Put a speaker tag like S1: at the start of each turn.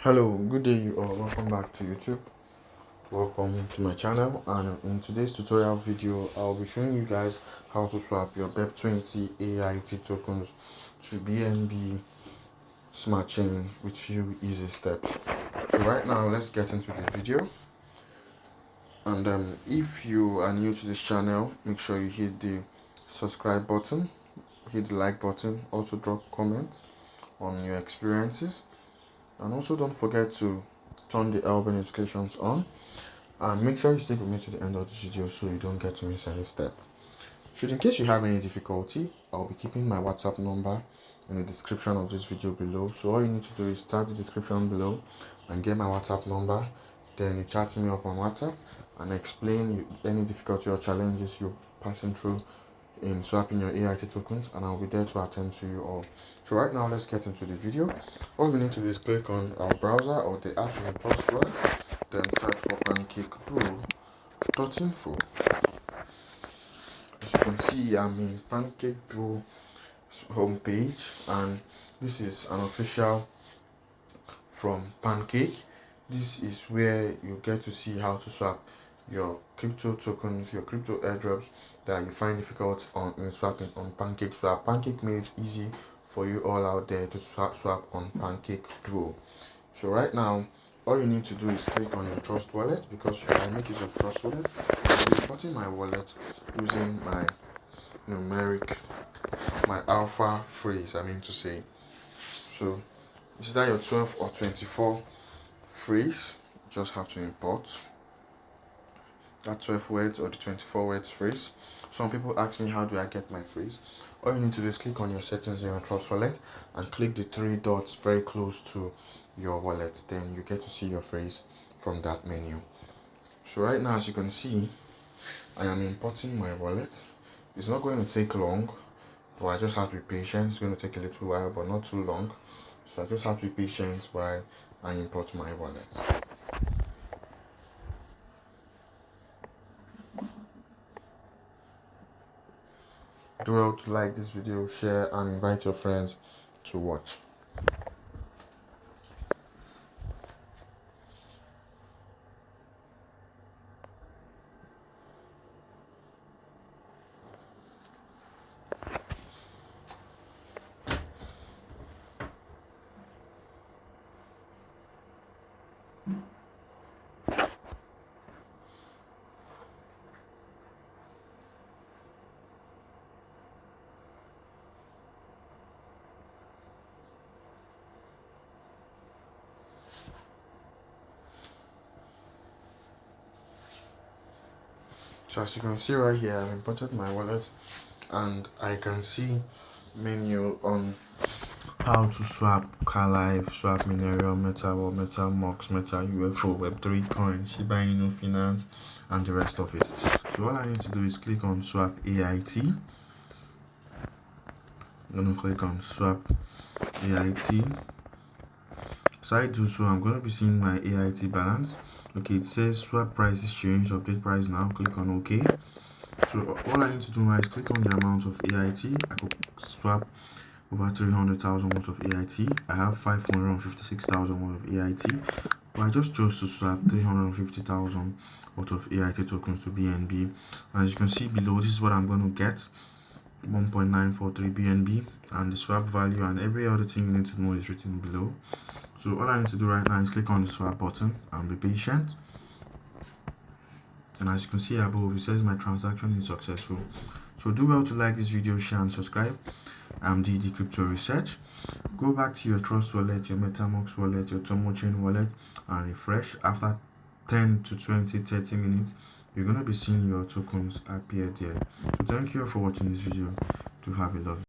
S1: Hello, good day you all. Welcome back to YouTube. Welcome to my channel, and in today's tutorial video I'll be showing you guys how to swap your BEP20 AIT tokens to BNB smart chain with few easy steps. So right now let's get into the video. And if you are new to this channel, make sure you hit the subscribe button, hit the like button, also drop comments on your experiences, and also don't forget to turn the bell notifications on, and make sure you stick with me to the end of the video so you don't get to miss any step. Should in case you have any difficulty, I'll be keeping my WhatsApp number in the description of this video below. So all you need to do is start the description below and get my WhatsApp number, then you chat me up on WhatsApp and explain any difficulty or challenges you're passing through in swapping your AIT tokens, and I'll be there to attend to you all. So right now let's get into the video. All we need to do is click on our browser or the app in your trust wallet, then search for pancakeduo.info. As you can see, I'm in pancakeduo homepage, and this is an official from Pancake. This is where you get to see how to swap your crypto tokens, your crypto airdrops that you find difficult in swapping on Pancake. So Pancake made it easy for you all out there to swap on pancakeduo. So right now all you need to do is click on your trust wallet, because I make use of trust wallet. I'll be importing my wallet using my my alpha phrase, so is that your 12 or 24 phrase. You just have to import that 12 words or the 24 words phrase. Some people ask me, how do I get my phrase? All you need to do is click on your settings in your trust wallet and click the three dots very close to your wallet. Then you get to see your phrase from that menu. So right now, as you can see, I am importing my wallet. It's not going to take long, but I just have to be patient. It's going to take a little while, but not too long. So I just have to be patient while I import my wallet. Do well to like this video, share, and invite your friends to watch. So as you can see right here, I've imported my wallet, and I can see menu on how to swap Carlive, swap Mineral, Metal, Metal Mox, Metal UFO, Web3 coins, Shiba Inu Finance, and the rest of it. So all I need to do is click on swap AIT. I'm going to click on swap AIT. So I do so, I'm going to be seeing my AIT balance. Okay, it says swap price is changed, update price now. Click on OK. So all I need to do now is click on the amount of AIT. I could swap over 300,000 worth of AIT. I have 556,000 worth of AIT, but I just chose to swap 350,000 worth of AIT tokens to BNB. And as you can see below, this is what I'm going to get: 1.943 BNB, and the swap value and every other thing you need to know is written below. So all I need to do right now is click on the swap button and be patient. And as you can see above, it says my transaction is successful. So do well to like this video, share, and subscribe. I'm DD Crypto Research. Go back to your trust wallet, your MetaMask wallet, your Tomo Chain wallet, and refresh. After 10 to 20, 30 minutes, you're going to be seeing your tokens appear there. So thank you for watching this video. Do have a lovely